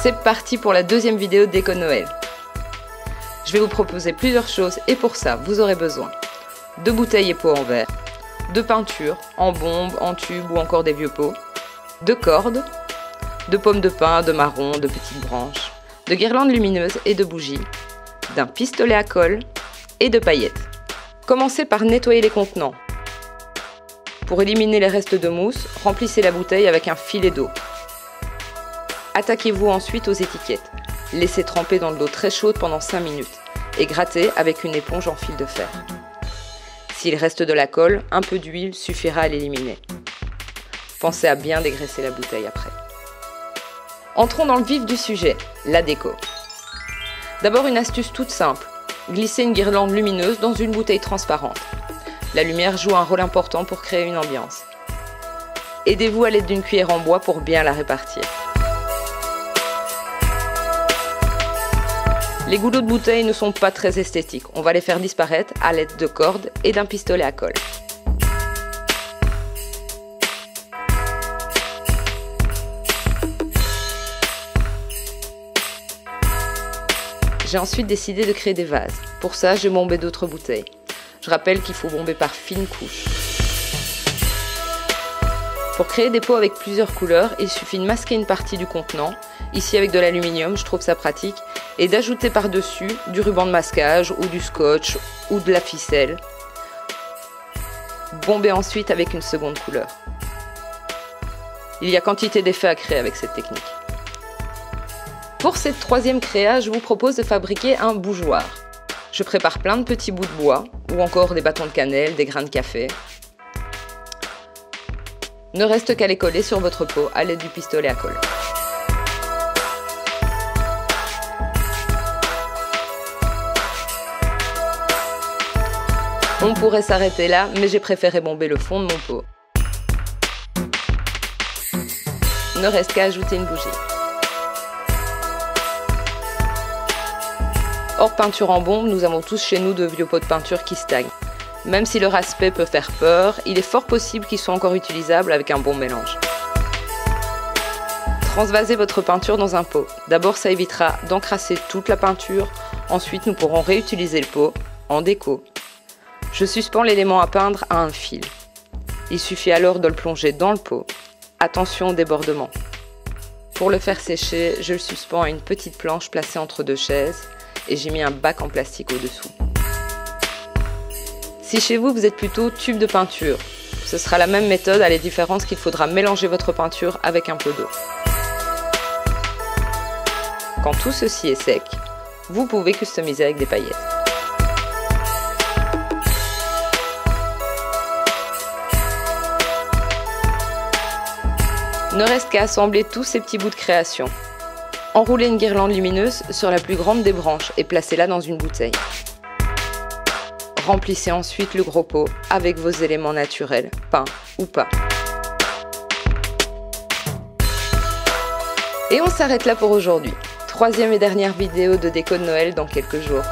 C'est parti pour la deuxième vidéo de déco de Noël. Je vais vous proposer plusieurs choses et pour ça, vous aurez besoin de bouteilles et pots en verre, de peinture en bombe, en tube ou encore des vieux pots, de cordes, de pommes de pin, de marrons, de petites branches, de guirlandes lumineuses et de bougies, d'un pistolet à colle et de paillettes. Commencez par nettoyer les contenants. Pour éliminer les restes de mousse, remplissez la bouteille avec un filet d'eau. Attaquez-vous ensuite aux étiquettes. Laissez tremper dans de l'eau très chaude pendant 5 minutes et grattez avec une éponge en fil de fer. S'il reste de la colle, un peu d'huile suffira à l'éliminer. Pensez à bien dégraisser la bouteille après. Entrons dans le vif du sujet, la déco. D'abord une astuce toute simple, glissez une guirlande lumineuse dans une bouteille transparente. La lumière joue un rôle important pour créer une ambiance. Aidez-vous à l'aide d'une cuillère en bois pour bien la répartir. Les goulots de bouteille ne sont pas très esthétiques, on va les faire disparaître à l'aide de cordes et d'un pistolet à colle. J'ai ensuite décidé de créer des vases. Pour ça, j'ai bombé d'autres bouteilles. Je rappelle qu'il faut bomber par fines couches. Pour créer des pots avec plusieurs couleurs, il suffit de masquer une partie du contenant, ici avec de l'aluminium, je trouve ça pratique, et d'ajouter par-dessus du ruban de masquage ou du scotch ou de la ficelle. Bomber ensuite avec une seconde couleur. Il y a quantité d'effets à créer avec cette technique. Pour cette troisième créa, je vous propose de fabriquer un bougeoir. Je prépare plein de petits bouts de bois ou encore des bâtons de cannelle, des grains de café. Ne reste qu'à les coller sur votre pot à l'aide du pistolet à colle. On pourrait s'arrêter là, mais j'ai préféré bomber le fond de mon pot. Ne reste qu'à ajouter une bougie. Hors peinture en bombe, nous avons tous chez nous de vieux pots de peinture qui stagnent. Même si leur aspect peut faire peur, il est fort possible qu'ils soient encore utilisables avec un bon mélange. Transvasez votre peinture dans un pot. D'abord, ça évitera d'encrasser toute la peinture. Ensuite, nous pourrons réutiliser le pot en déco. Je suspends l'élément à peindre à un fil. Il suffit alors de le plonger dans le pot. Attention au débordement. Pour le faire sécher, je le suspends à une petite planche placée entre deux chaises et j'ai mis un bac en plastique au-dessous. Si chez vous, vous êtes plutôt tube de peinture, ce sera la même méthode à la différence qu'il faudra mélanger votre peinture avec un peu d'eau. Quand tout ceci est sec, vous pouvez customiser avec des paillettes. Ne reste qu'à assembler tous ces petits bouts de création. Enroulez une guirlande lumineuse sur la plus grande des branches et placez-la dans une bouteille. Remplissez ensuite le gros pot avec vos éléments naturels, peints ou pas. Et on s'arrête là pour aujourd'hui. Troisième et dernière vidéo de déco de Noël dans quelques jours.